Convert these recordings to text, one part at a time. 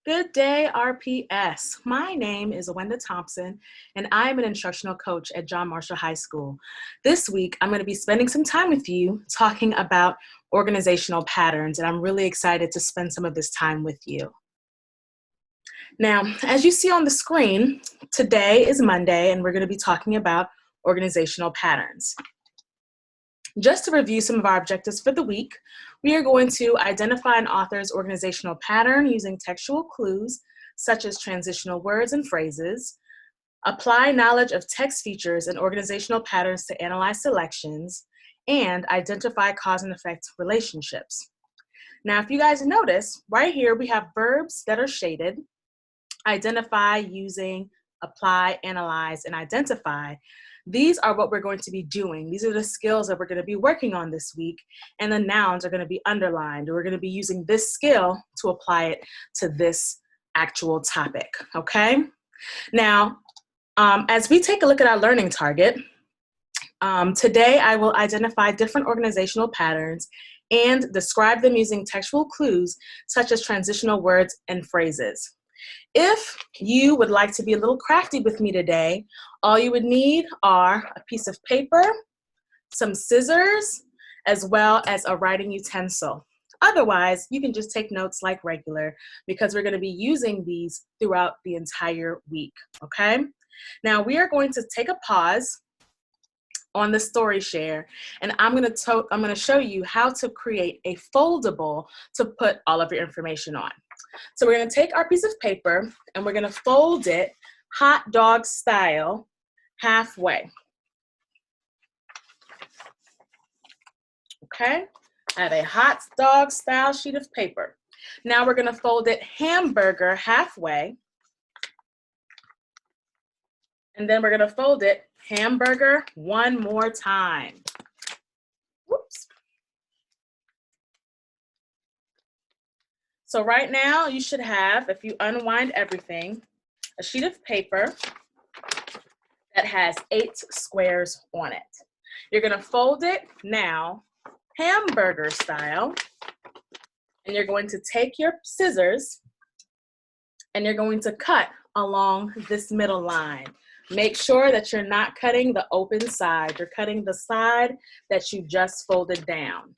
Good day, RPS. My name is Wenda Thompson, and I am an instructional coach at John Marshall High School. This week, I'm going to be spending some time with you talking about organizational patterns, and I'm really excited to spend some of this time with you. Now, as you see on the screen, today is Monday, and we're going to be talking about organizational patterns. Just to review some of our objectives for the week, we are going to identify an author's organizational pattern using textual clues, such as transitional words and phrases, apply knowledge of text features and organizational patterns to analyze selections, and identify cause and effect relationships. Now, if you guys notice, right here we have verbs that are shaded: identify, using, apply, analyze, and identify. These are what we're going to be doing. These are the skills that we're going to be working on this week, and the nouns are going to be underlined. We're going to be using this skill to apply it to this actual topic, okay? Now, as we take a look at our learning target, today I will identify different organizational patterns and describe them using textual clues such as transitional words and phrases. If you would like to be a little crafty with me today, all you would need are a piece of paper, some scissors, as well as a writing utensil. Otherwise, you can just take notes like regular, because we're going to be using these throughout the entire week, okay? Now, we are going to take a pause on the story share, and I'm going to show you how to create a foldable to put all of your information on. So we're going to take our piece of paper and we're going to fold it hot dog style halfway. Okay, I have a hot dog style sheet of paper. Now we're going to fold it hamburger halfway. And then we're going to fold it hamburger one more time. Whoops. So right now you should have, if you unwind everything, a sheet of paper that has 8 squares on it. You're going to fold it now hamburger style, and you're going to take your scissors and you're going to cut along this middle line. Make sure that you're not cutting the open side. You're cutting the side that you just folded down.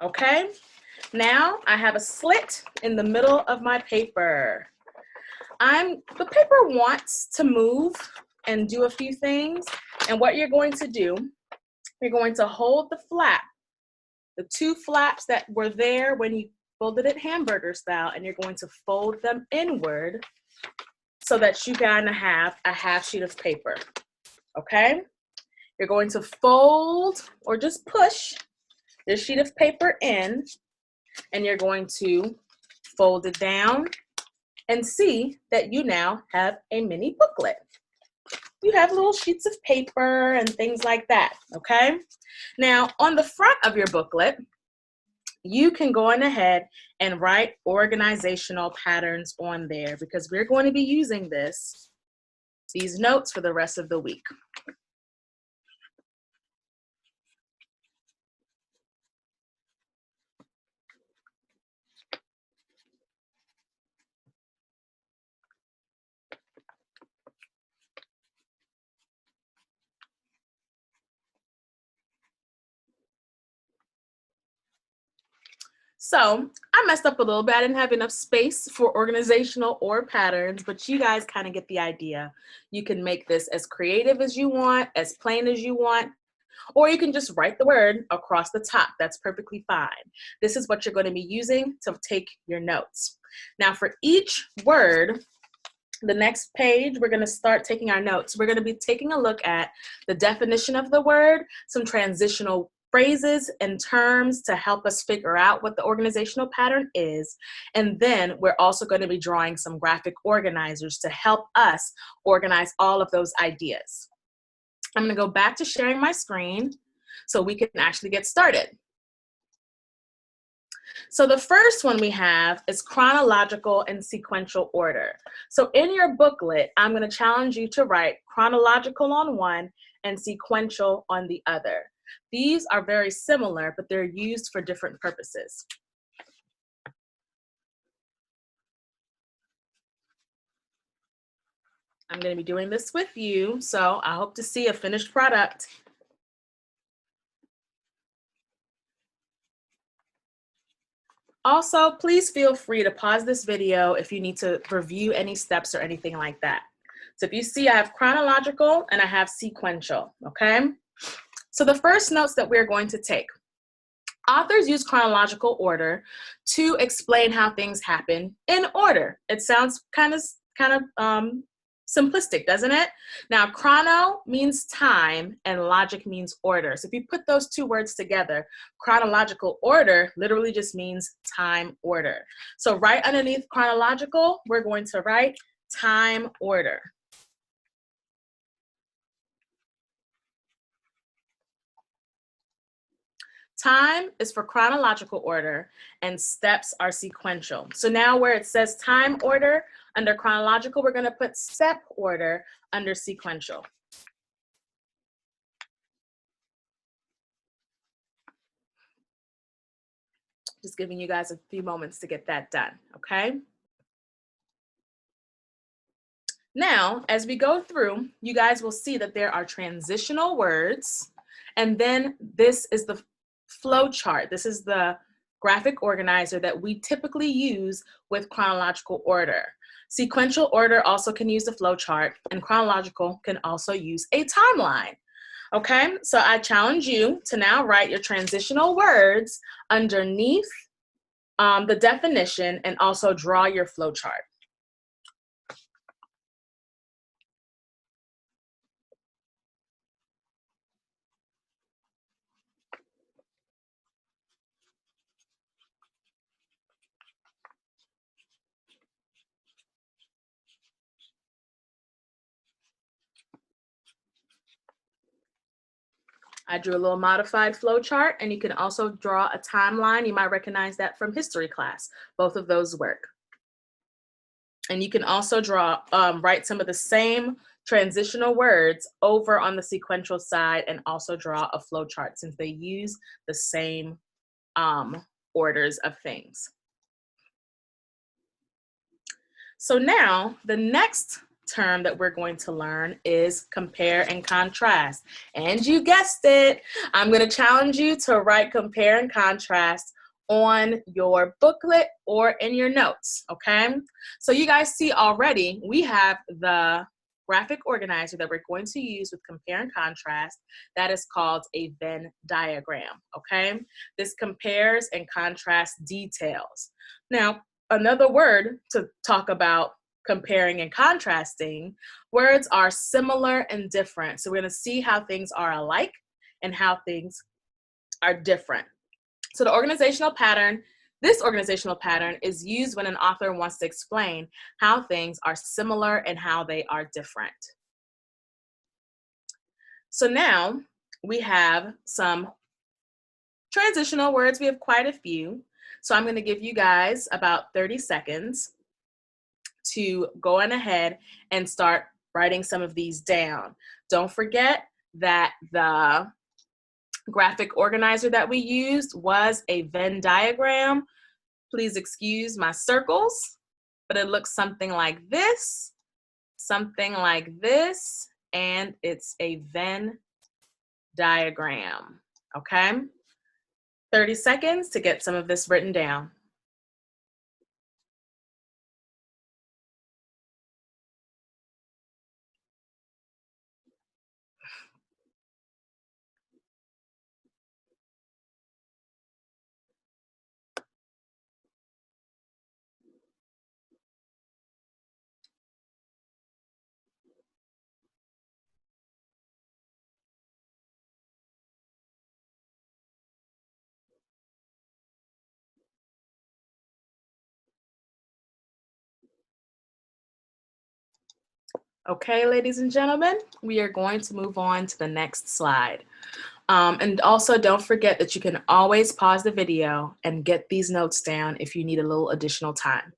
Okay, now I have a slit in the middle of my paper. The paper wants to move and do a few things, and what you're going to do, you're going to hold the flap, the 2 flaps that were there when you folded it hamburger style, and you're going to fold them inward so that you kind of have a half sheet of paper, okay? You're going to fold or just push this sheet of paper in, and you're going to fold it down and see that you now have a mini booklet. You have little sheets of paper and things like that, okay? Now, on the front of your booklet, you can go on ahead and write organizational patterns on there, because we're going to be using these notes for the rest of the week. So I messed up a little bit. I didn't have enough space for organizational or patterns, but you guys kind of get the idea. You can make this as creative as you want, as plain as you want, or you can just write the word across the top. That's perfectly fine. This is what you're going to be using to take your notes. Now, for each word, the next page, we're going to start taking our notes. We're going to be taking a look at the definition of the word, some transitional phrases and terms to help us figure out what the organizational pattern is. And then we're also going to be drawing some graphic organizers to help us organize all of those ideas. I'm going to go back to sharing my screen so we can actually get started. So the first one we have is chronological and sequential order. So in your booklet, I'm going to challenge you to write chronological on one and sequential on the other. These are very similar, but they're used for different purposes. I'm going to be doing this with you, so I hope to see a finished product. Also, please feel free to pause this video if you need to review any steps or anything like that. So if you see, I have chronological and I have sequential, okay? So the first notes that we're going to take. Authors use chronological order to explain how things happen in order. It sounds kind of simplistic, doesn't it? Now, chrono means time and logic means order. So if you put those two words together, chronological order literally just means time order. So right underneath chronological, we're going to write time order. Time is for chronological order and steps are sequential. So now where it says time order under chronological, we're going to put step order under sequential. Just giving you guys a few moments to get that done, okay? Now, as we go through, you guys will see that there are transitional words, and then this is the flow chart. This is the graphic organizer that we typically use with chronological order. Sequential order also can use the flow chart, and chronological can also use a timeline. Okay, so I challenge you to now write your transitional words underneath the definition and also draw your flow chart. I drew a little modified flow chart, and you can also draw a timeline. You might recognize that from history class. Both of those work. And you can also draw, write some of the same transitional words over on the sequential side and also draw a flow chart since they use the same orders of things. So now the next term that we're going to learn is compare and contrast. And you guessed it, I'm going to challenge you to write compare and contrast on your booklet or in your notes, okay? So you guys see already, we have the graphic organizer that we're going to use with compare and contrast. That is called a Venn diagram, okay? This compares and contrasts details. Now, another word to talk about comparing and contrasting, words are similar and different. So we're going to see how things are alike and how things are different. So the organizational pattern, this organizational pattern is used when an author wants to explain how things are similar and how they are different. So now we have some transitional words. We have quite a few. So I'm going to give you guys about 30 seconds to go on ahead and start writing some of these down. Don't forget that the graphic organizer that we used was a Venn diagram. Please excuse my circles, but it looks something like this, and it's a Venn diagram, okay? 30 seconds to get some of this written down. Okay, ladies and gentlemen, we are going to move on to the next slide. And also don't forget that you can always pause the video and get these notes down if you need a little additional time.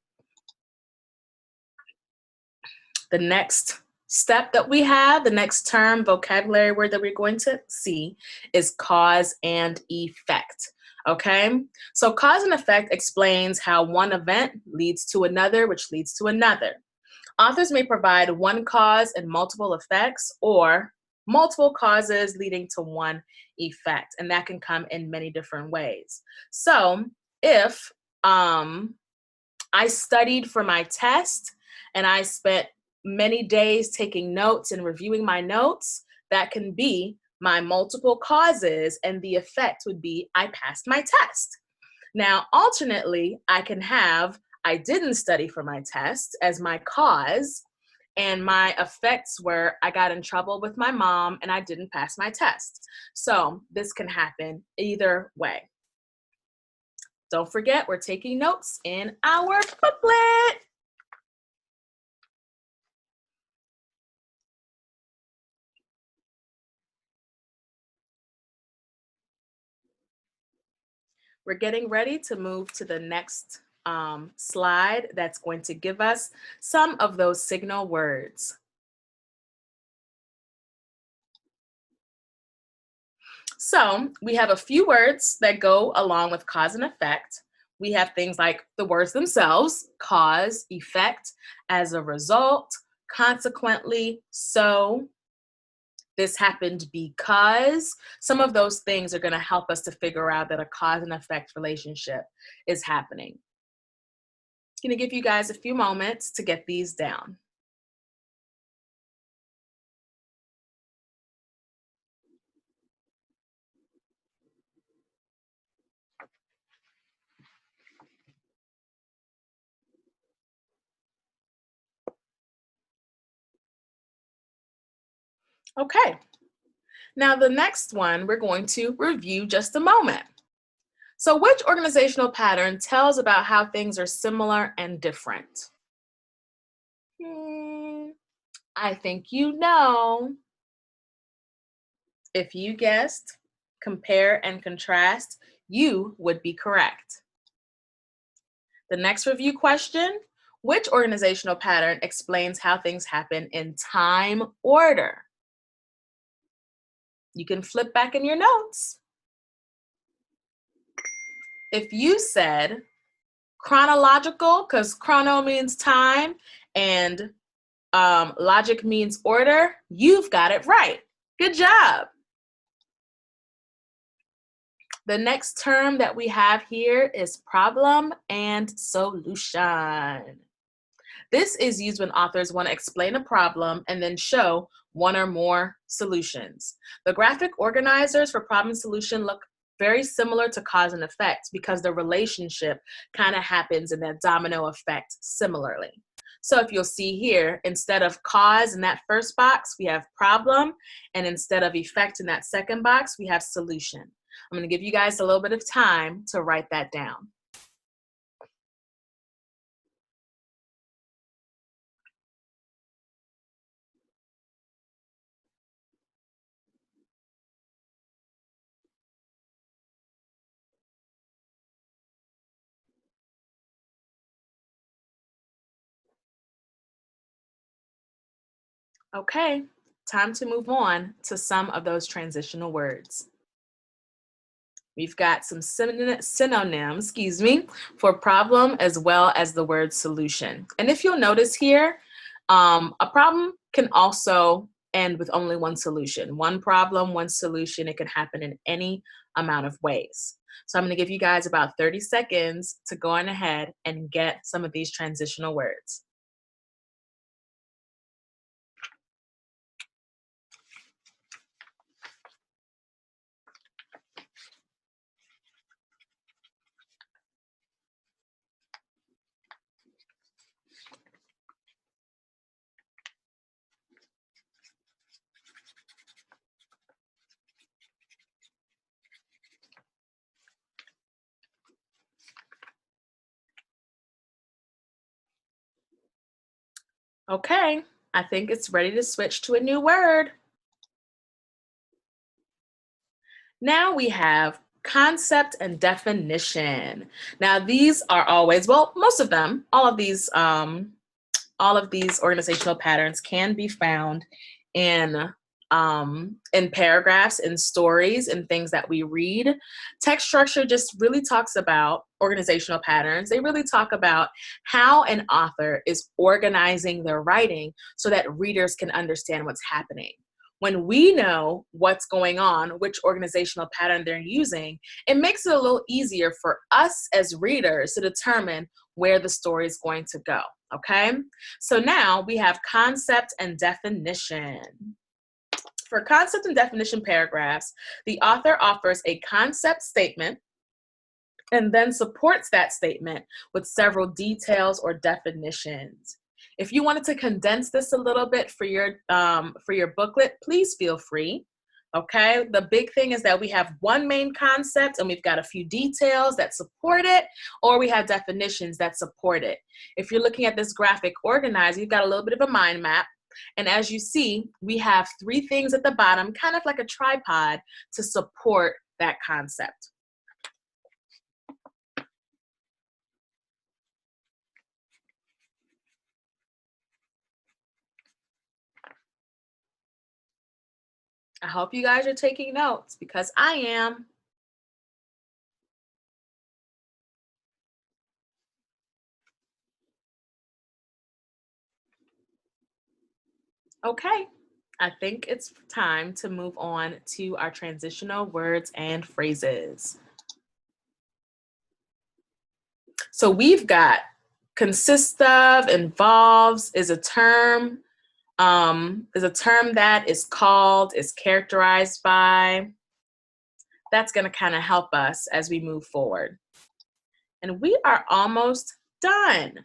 The next step that we have, the next term, vocabulary word that we're going to see is cause and effect. Okay, so cause and effect explains how one event leads to another, which leads to another. Authors may provide one cause and multiple effects, or multiple causes leading to one effect, and that can come in many different ways. So if I studied for my test and I spent many days taking notes and reviewing my notes, that can be my multiple causes, and the effect would be I passed my test. Now, alternately, I can have I didn't study for my test as my cause, and my effects were I got in trouble with my mom and I didn't pass my test. So this can happen either way. Don't forget, we're taking notes in our booklet. We're getting ready to move to the next slide that's going to give us some of those signal words. So we have a few words that go along with cause and effect. We have things like the words themselves, cause, effect, as a result, consequently, so, this happened because. Some of those things are going to help us to figure out that a cause and effect relationship is happening. I'm going to give you guys a few moments to get these down. Okay, now the next one we're going to review just a moment. So which organizational pattern tells about how things are similar and different? I think you know. If you guessed compare and contrast, you would be correct. The next review question, which organizational pattern explains how things happen in time order? You can flip back in your notes. If you said chronological, because chrono means time and logic means order, you've got it right. Good job. The next term that we have here is problem and solution. This is used when authors want to explain a problem and then show one or more solutions. The graphic organizers for problem solution look very similar to cause and effect because the relationship kind of happens in that domino effect similarly. So if you'll see here, instead of cause in that first box, we have problem, and instead of effect in that second box, we have solution. I'm going to give you guys a little bit of time to write that down. Okay, time to move on to some of those transitional words. We've got some synonyms, for problem as well as the word solution. And if you'll notice here, a problem can also end with only one solution. One problem, one solution. It can happen in any amount of ways. So I'm going to give you guys about 30 seconds to go on ahead and get some of these transitional words. Okay, I think it's ready to switch to a new word. Now we have concept and definition. Now these are always, well, most of them, all of these all of these organizational patterns can be found in paragraphs, in stories, and things that we read. Text structure just really talks about organizational patterns. They really talk about how an author is organizing their writing so that readers can understand what's happening. When we know what's going on, which organizational pattern they're using, it makes it a little easier for us as readers to determine where the story is going to go, okay? So now we have concept and definition. For concept and definition paragraphs, the author offers a concept statement and then supports that statement with several details or definitions. If you wanted to condense this a little bit for your booklet, please feel free. Okay, the big thing is that we have one main concept and we've got a few details that support it, or we have definitions that support it. If you're looking at this graphic organizer, you've got a little bit of a mind map. And as you see, we have three things at the bottom, kind of like a tripod, to support that concept. I hope you guys are taking notes because I am. Okay, I think it's time to move on to our transitional words and phrases. So we've got consists of, involves, is a term that is called, is characterized by. That's going to kind of help us as we move forward. And we are almost done.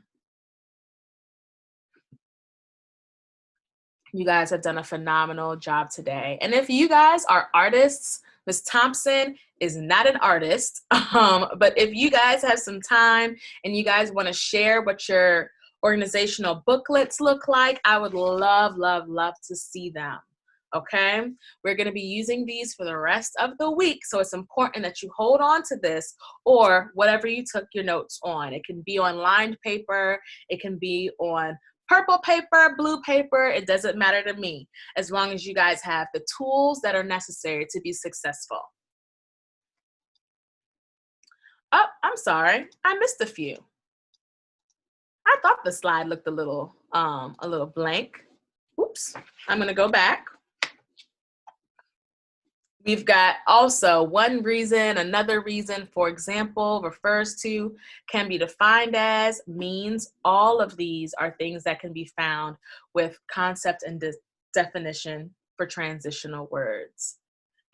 You guys have done a phenomenal job today. And if you guys are artists, Ms. Thompson is not an artist, but if you guys have some time and you guys want to share what your organizational booklets look like, I would love, love, love to see them. Okay, we're going to be using these for the rest of the week, so it's important that you hold on to this or whatever you took your notes on. It can be on lined paper, it can be on purple paper, blue paper, it doesn't matter to me, as long as you guys have the tools that are necessary to be successful. Oh, I'm sorry, I missed a few. I thought the slide looked a little blank. Oops, I'm gonna go back. We've got also one reason, another reason, for example, refers to, can be defined as, means. All of these are things that can be found with concept and definition for transitional words.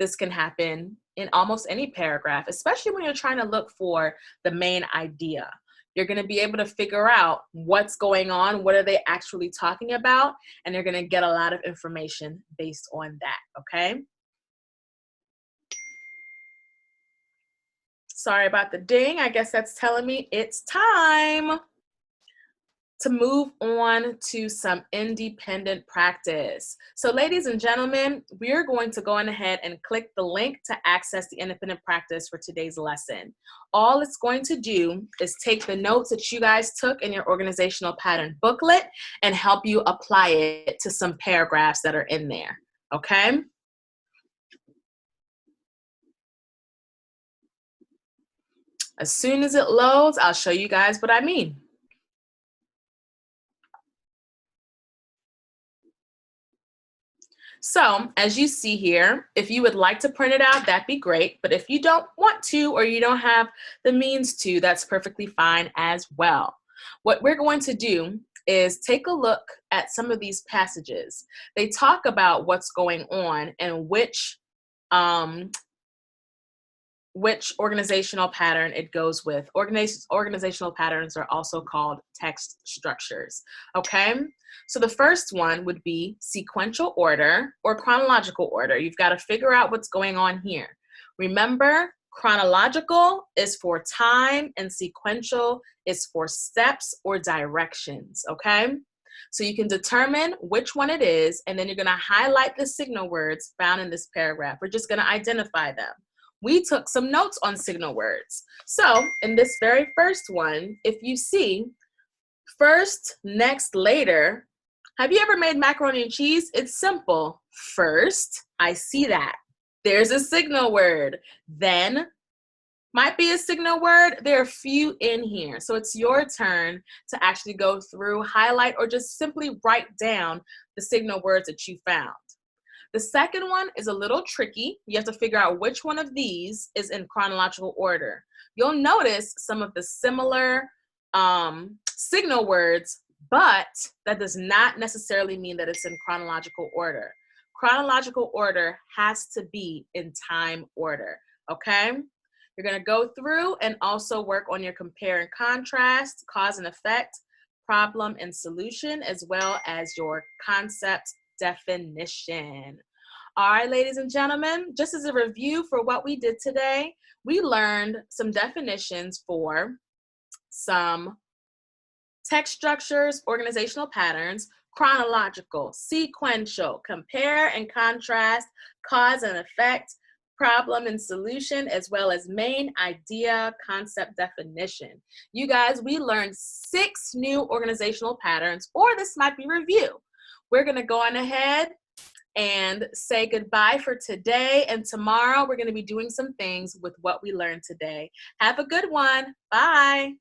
This can happen in almost any paragraph, especially when you're trying to look for the main idea. You're going to be able to figure out what's going on, what are they actually talking about, and you're going to get a lot of information based on that, okay? Sorry about the ding. I guess that's telling me it's time to move on to some independent practice. So ladies and gentlemen, we're going to go on ahead and click the link to access the independent practice for today's lesson. All it's going to do is take the notes that you guys took in your organizational pattern booklet and help you apply it to some paragraphs that are in there, okay? As soon as it loads, I'll show you guys what I mean. So as you see here, if you would like to print it out, that'd be great. But if you don't want to, or you don't have the means to, that's perfectly fine as well. What we're going to do is take a look at some of these passages. They talk about what's going on and which organizational pattern it goes with. Organizational patterns are also called text structures, okay? So the first one would be sequential order or chronological order. You've got to figure out what's going on here. Remember, chronological is for time and sequential is for steps or directions, okay? So you can determine which one it is, and then you're going to highlight the signal words found in this paragraph. We're just going to identify them. We took some notes on signal words. So in this very first one, if you see, First, next, later. Have you ever made macaroni and cheese? It's simple. First, I see that. There's a signal word. Then, might be a signal word. There are a few in here. So it's your turn to actually go through, highlight, or just simply write down the signal words that you found. The second one is a little tricky. You have to figure out which one of these is in chronological order. You'll notice some of the similar signal words, but that does not necessarily mean that it's in chronological order. Chronological order has to be in time order, okay? You're gonna go through and also work on your compare and contrast, cause and effect, problem and solution, as well as your concept definition. All right, ladies and gentlemen, just as a review for what we did today, we learned some definitions for some text structures, organizational patterns, chronological, sequential, compare and contrast, cause and effect, problem and solution, as well as main idea, concept definition. You guys, we learned 6 new organizational patterns, or this might be review. We're gonna go on ahead and say goodbye for today, and tomorrow we're gonna be doing some things with what we learned today. Have a good one, bye.